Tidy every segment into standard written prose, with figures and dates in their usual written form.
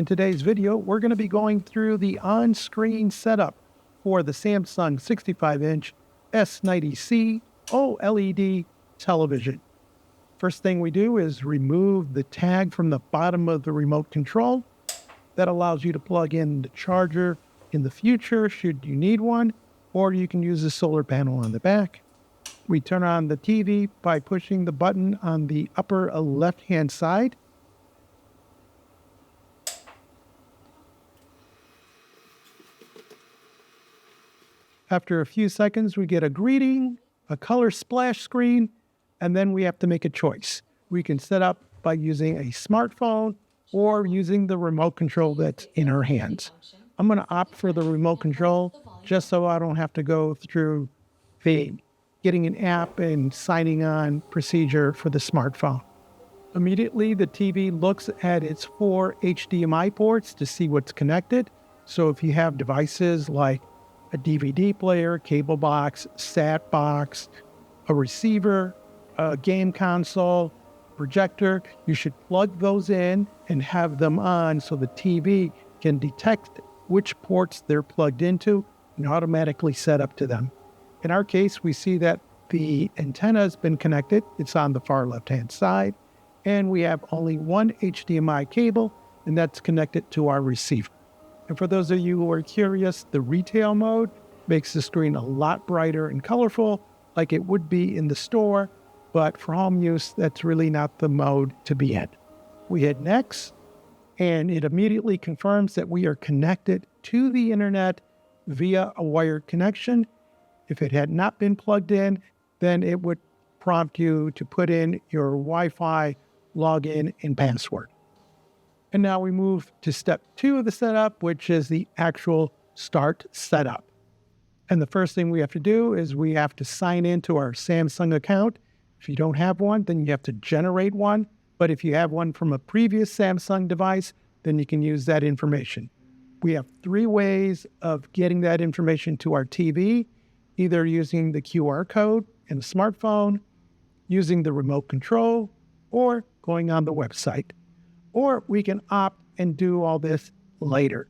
In today's video, we're going to be going through the on-screen setup for the Samsung 65-inch S90C OLED television. First thing we do is remove the tag from the bottom of the remote control. That allows you to plug in the charger in the future should you need one, or you can use the solar panel on the back. We turn on the TV by pushing the button on the upper left-hand side. After a few seconds, we get a greeting, a color splash screen, and then we have to make a choice. We can set up by using a smartphone or using the remote control that's in our hands. I'm going to opt for the remote control just so I don't have to go through the getting an app and signing on procedure for the smartphone. Immediately, the TV looks at its 4 HDMI ports to see what's connected. So if you have devices like a DVD player, cable box, SAT box, a receiver, a game console, projector, you should plug those in and have them on so the TV can detect which ports they're plugged into and automatically set up to them. In our case, we see that the antenna has been connected. It's on the far left-hand side, and we have only one HDMI cable, and that's connected to our receiver. And for those of you who are curious, the retail mode makes the screen a lot brighter and colorful, like it would be in the store, but for home use, that's really not the mode to be in. We hit next, and it immediately confirms that we are connected to the internet via a wired connection. If it had not been plugged in, then it would prompt you to put in your Wi-Fi login and password. And now we move to step 2 of the setup, which is the actual start setup. And the first thing we have to do is we have to sign into our Samsung account. If you don't have one, then you have to generate one. But if you have one from a previous Samsung device, then you can use that information. We have 3 ways of getting that information to our TV, either using the QR code in a smartphone, using the remote control, or going on the website. Or we can opt and do all this later.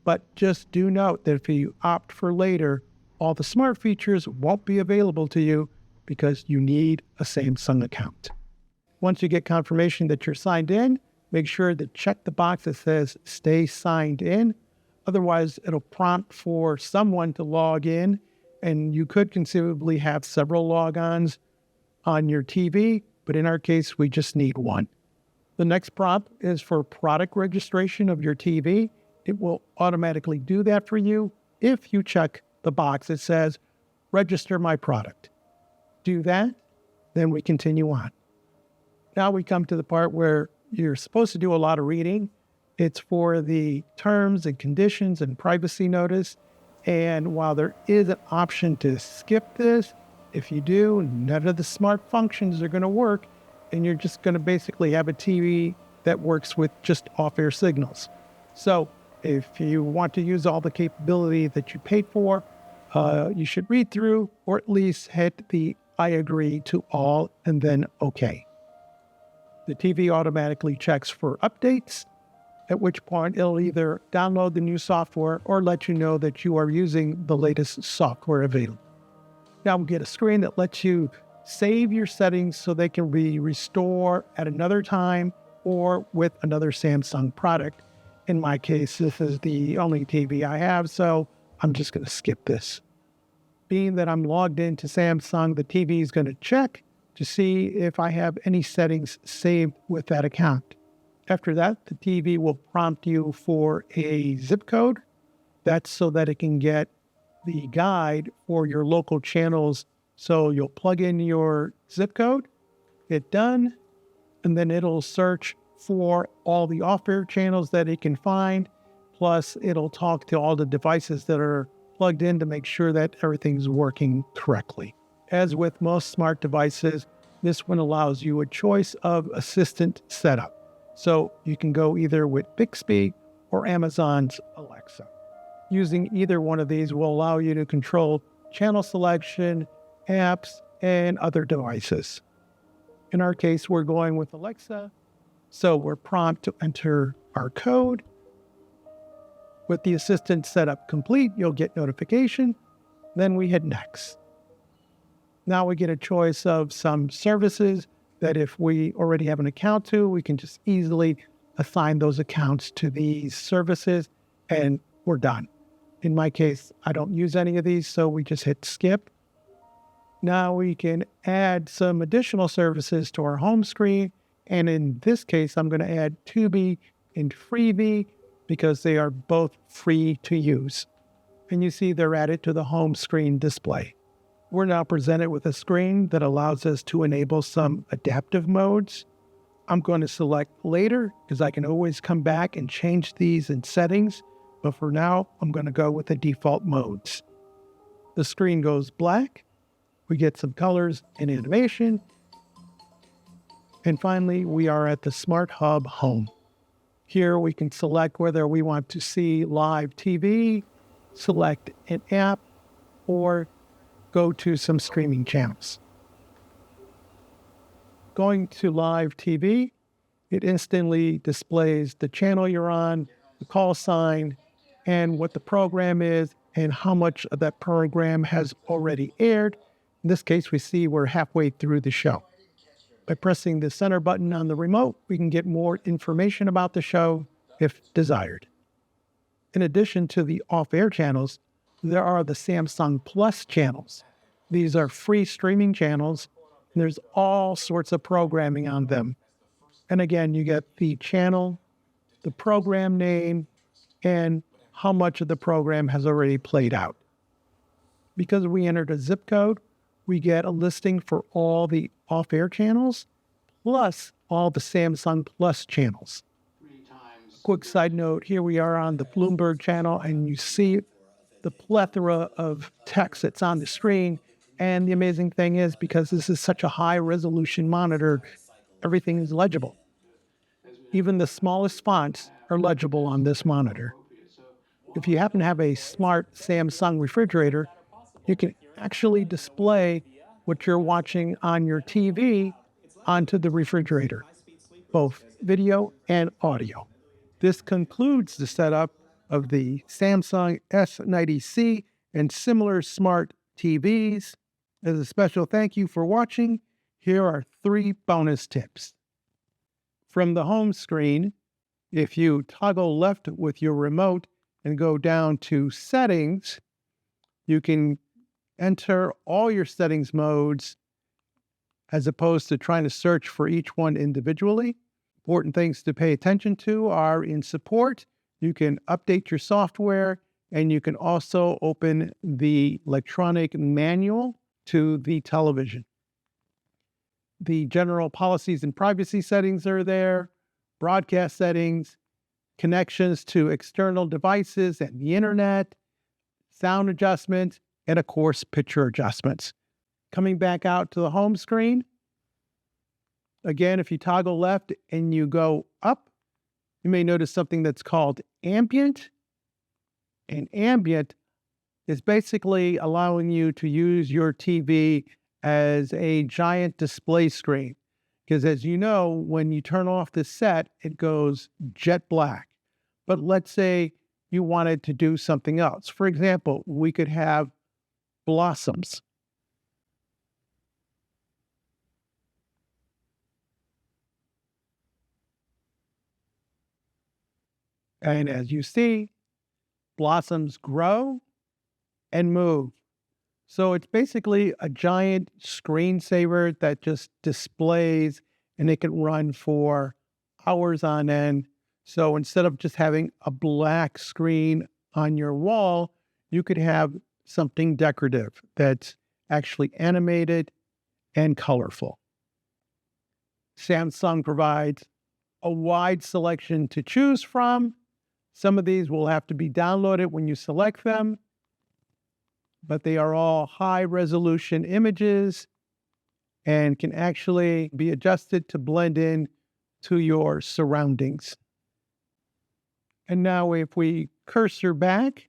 But just do note that if you opt for later, all the smart features won't be available to you because you need a Samsung account. Once you get confirmation that you're signed in, make sure to check the box that says stay signed in. Otherwise, it'll prompt for someone to log in, and you could conceivably have several logons on your TV, but in our case, we just need one. The next prompt is for product registration of your TV. It will automatically do that for you if you check the box that says, register my product. Do that, then we continue on. Now we come to the part where you're supposed to do a lot of reading. It's for the terms and conditions and privacy notice. And while there is an option to skip this, if you do, none of the smart functions are going to work, and you're just going to basically have a TV that works with just off-air signals. So if you want to use all the capability that you paid for, you should read through or at least hit the I agree to all and then OK. The TV automatically checks for updates, at which point it'll either download the new software or let you know that you are using the latest software available. Now we'll get a screen that lets you save your settings so they can be restored at another time or with another Samsung product. In my case, this is the only TV I have, so I'm just going to skip this. Being that I'm logged into Samsung, the TV is going to check to see if I have any settings saved with that account. After that, the TV will prompt you for a zip code. That's so that it can get the guide for your local channels. So you'll plug in your zip code, hit done, and then it'll search for all the off-air channels that it can find. Plus, it'll talk to all the devices that are plugged in to make sure that everything's working correctly. As with most smart devices, this one allows you a choice of assistant setup. So you can go either with Bixby or Amazon's Alexa. Using either one of these will allow you to control channel selection, apps, and other devices. In our case, we're going with Alexa, so we're prompted to enter our code, With the assistant setup complete, you'll get notification. Then we hit next. Now we get a choice of some services that if we already have an account to, we can just easily assign those accounts to these services and we're done. In my case, I don't use any of these, so we just hit skip. Now we can add some additional services to our home screen. And in this case, I'm going to add Tubi and Freevee because they are both free to use. And you see they're added to the home screen display. We're now presented with a screen that allows us to enable some adaptive modes. I'm going to select later because I can always come back and change these in settings. But for now, I'm going to go with the default modes. The screen goes black. We get some colors and animation. And finally, we are at the Smart Hub Home. Here we can select whether we want to see live TV, select an app, or go to some streaming channels. Going to live TV, it instantly displays the channel you're on, the call sign, and what the program is, and how much of that program has already aired. In this case, we see we're halfway through the show. By pressing the center button on the remote, we can get more information about the show if desired. In addition to the off-air channels, there are the Samsung Plus channels. These are free streaming channels, and there's all sorts of programming on them. And again, you get the channel, the program name, and how much of the program has already played out. Because we entered a zip code, we get a listing for all the off-air channels, plus all the Samsung Plus channels. Quick side note, here we are on the Bloomberg channel, and you see the plethora of text that's on the screen. And the amazing thing is, because this is such a high-resolution monitor, everything is legible. Even the smallest fonts are legible on this monitor. If you happen to have a smart Samsung refrigerator, you can actually display what you're watching on your TV onto the refrigerator, both video and audio. This concludes the setup of the Samsung S90C and similar smart TVs. As a special thank you for watching, here are 3 bonus tips. From the home screen, if you toggle left with your remote and go down to settings, you can enter all your settings modes as opposed to trying to search for each one individually. Important things to pay attention to are in support. You can update your software, and you can also open the electronic manual to the television. The general policies and privacy settings are there, broadcast settings, connections to external devices and the internet, sound adjustments, and of course, picture adjustments. Coming back out to the home screen, again, if you toggle left and you go up, you may notice something that's called ambient. And ambient is basically allowing you to use your TV as a giant display screen. Because as you know, when you turn off the set, it goes jet black. But let's say you wanted to do something else. For example, we could have blossoms. And as you see, blossoms grow and move. So it's basically a giant screensaver that just displays, and it can run for hours on end. So instead of just having a black screen on your wall, you could have something decorative that's actually animated and colorful. Samsung provides a wide selection to choose from. Some of these will have to be downloaded when you select them, but they are all high-resolution images and can actually be adjusted to blend in to your surroundings. And now if we cursor back,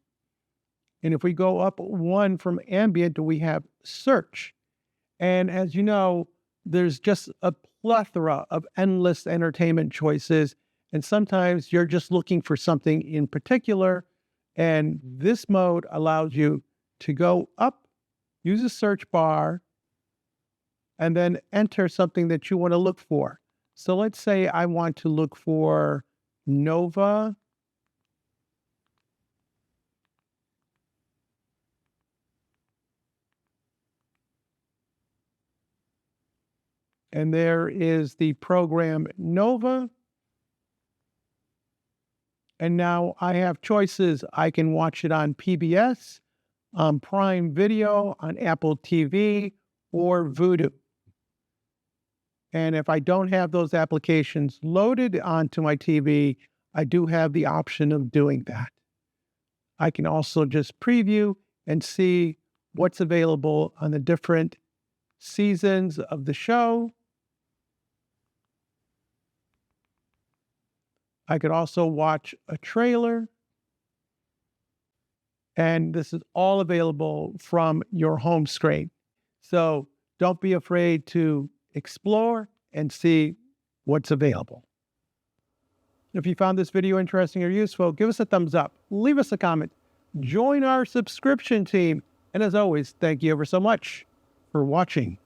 and if we go up one from ambient, we have search. And as you know, there's just a plethora of endless entertainment choices. And sometimes you're just looking for something in particular. And this mode allows you to go up, use a search bar, and then enter something that you want to look for. So let's say I want to look for Nova and there is the program Nova. And now I have choices. I can watch it on PBS, on Prime Video, on Apple TV, or Vudu. And if I don't have those applications loaded onto my TV, I do have the option of doing that. I can also just preview and see what's available on the different seasons of the show. I could also watch a trailer. And this is all available from your home screen. So don't be afraid to explore and see what's available. If you found this video interesting or useful, give us a thumbs up, leave us a comment, join our subscription team, and as always, thank you ever so much for watching.